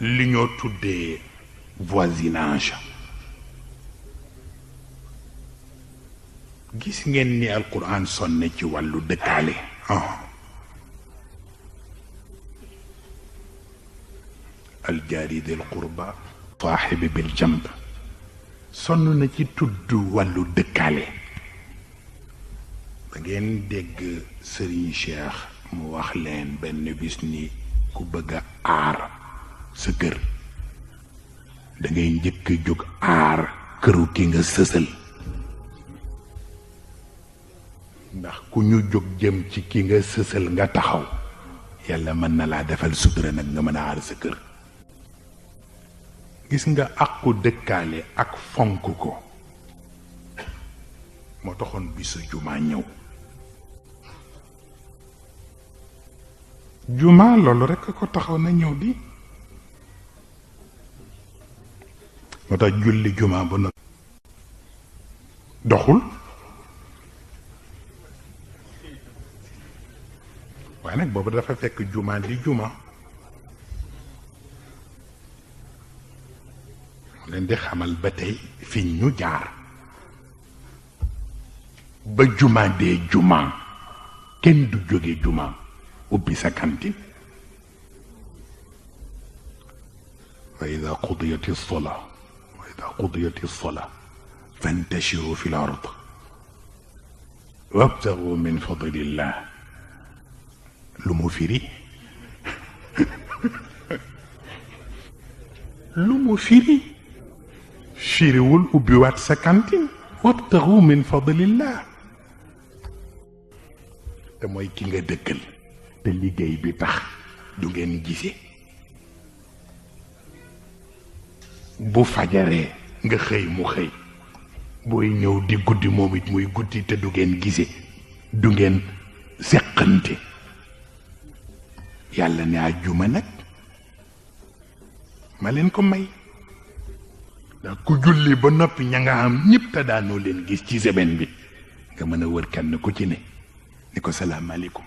li ñoo tuddee voisinage. gis ngeen ni alquran sonne ci wàllu dëkkaale. aljaari dil qurba saaxibi bil jamb sonn na ci tudd wàllu dëkkaale. ba ngeen dégg Serigne Cheikh mu wax leen benn bis ni ku bëgg a aar sa kër da ngay njëkk jóg aar këru ki nga sësal. ndax ku ñu jóg jëm ci ki nga sësal nga taxaw yàlla mën na laa defal sutura nag nga mën a aar sa kër. gis nga àqu dëkkaale ak fonk ko moo taxoon bisu jumaa ñëw. jumaa loolu rekk ko taxaw na ñëw di moo tax julli jumaa ba na doxul. waaye nag boobu dafa fekk jumaa di jumaa. leen di xamal ba tey fi ñu jaar ba jumaa dee jumaa kenn du jóge jumaa ubbi sa kantin. wa ida qudiyat as-salaa wa ida qudiyat as-salaa fantashiru fi l-ard wabtagu min fadlillah. lu mu firi lu mu firi firiwul ubbiwaat sa kantin wabtagu min fadlillah. te mooy ki nga dëkkal te liggéey bi tax du ngeen gise. bu fajaree nga xëy mu xëy booy ñëw di guddi moom it muy guddi te du ngeen gise du ngeen seqante. yàlla ne àjjuma nag ma leen ko may ndax ku julli ba noppi ña nga am ñëpp te daanoo leen gis ci semaine bi nga mën a wër kenn ku ci ne ni ko salaamaaleykum.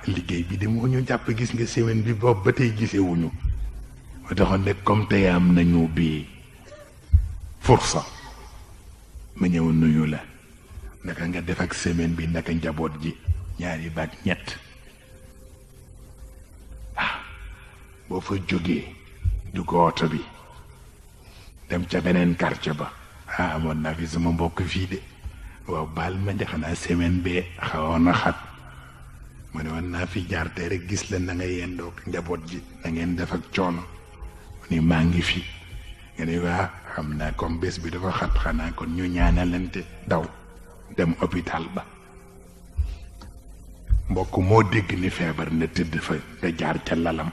liggéey bi de moo ñu jàpp gis nga semaine bi boobu ba tey gisewuñu moo taxoon ne comme tey am nañu bi fursa ma ñëw nuyu la. naka nga def ak semaine bi naka njaboot ji ñaari baat ñett boo fa jógee dugg oto bi dem ca beneen quartier ba amoon naa fi sama mbokk fii de waaw baal ma de xanaa semaine bee xawoon na xat ma ne woon naa fi jaar te rek gis la na nga yendoog njaboot ji na ngeen def ak coono ni maa ngi fi nga ne waa xam naa comme bés bi dafa xat xanaa kon ñu ñaanalante daw dem hôpital ba. mbokk moo dégg ni feebar na tëdd fa nga jaar ca lalam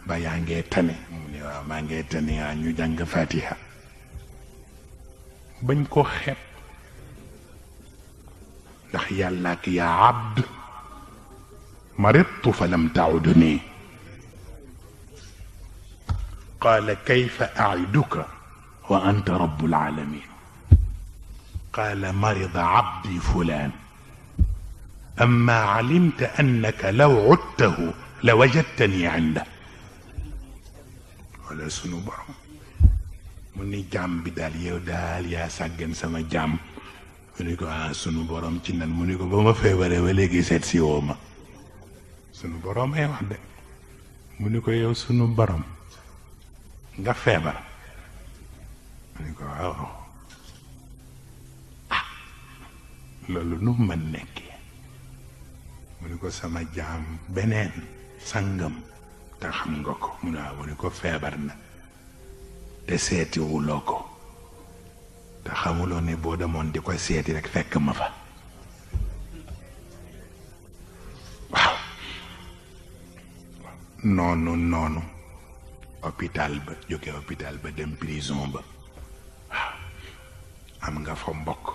ba yaa ngee tane mu ne waaw maa ngee tane ñu jàng fatiha bañ ko xeeb ndax yàlla ak yaa abd maridtu fa lam tauduni qaala kayfa aiduka wa anta rabbul alamin قال مرض عبدي فلان أما علمت أنك لو عدته لوجدتني عنده ولا sunu borom mu ni jaam bi daal yow daal yaa sàggan sama jaam mu ni ko sunu borom ci nan mu ni ko ba ma feebaree ba léegi seet si woo ma sunu borom ay wax de mu ni ko yow sunu borom nga feebar mu ni ko waaw loolu nu mën nekkee mu ni ko sama jaam beneen sangam te xam nga ko mu ni ko feebar na te seetiwuloo ko te xamuloo ne boo demoon di ko seeti rek fekk ma fa. waaw noonu hôpital ba jóge hôpital ba dem prison ba waaw am nga fa mbokk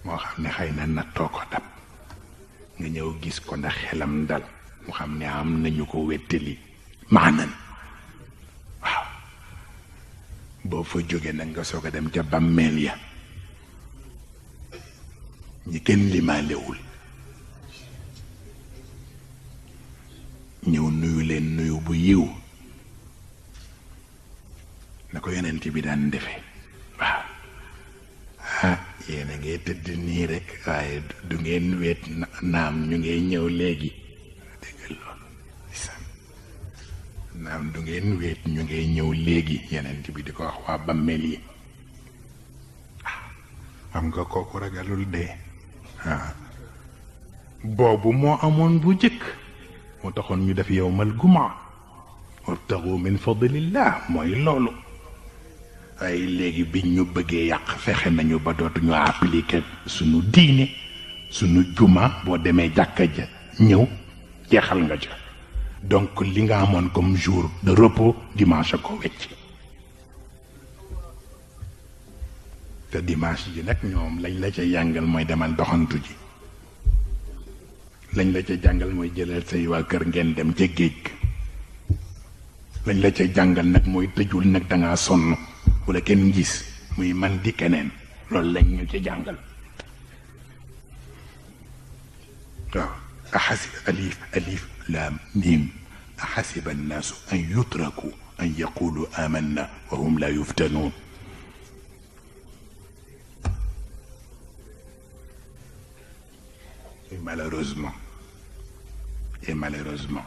moo xam ne xëy na nattoo ko dab nga ñëw gis ko ndax xelam dal mu xam ne am nañu ko wettali maanan waaw boo fa jógee nag nga soog a dem ca bàmmeel ya ñi kenn limaalewul yiw na ko yonent bi daan defe waaw ah yéen a ngay tëdd nii rek waaye du ngeen weet naam ñu ngay ñëw léegi dégg loolu naam du ngeen weet ñu ngay ñëw léegi yonent bi di ko wax waa bammel yi xam nga kooku ragalul dee boobu moo amoon bu jëkk moo taxoon ñu def yowmal gumaa wabtagu min fadlillah mooy loolu waaye léegi biñ ñu bëggee yàq fexe nañu ba dootuñu appliquer sunu diine sunu juma boo demee jàkka ja ñëw jeexal nga ca donc li nga amoon comme jour de repos dimanche ko wecc te dimanche ji nag ñoom lañ la ca jàngal mooy demal doxantu ji lañ la ca jàngal mooy jëlal say waa kër ngeen dem ca géej ga lañ la ca jàngal nag mooy tëjul nag dangaa sonn bu la kenn gis muy man di keneen loolu lañ ñu ca jàngal waaw axasib alif laam miim axasiba annaasu an yutraku an yaqulu amanna wa hum la yuftanuun et malheureusement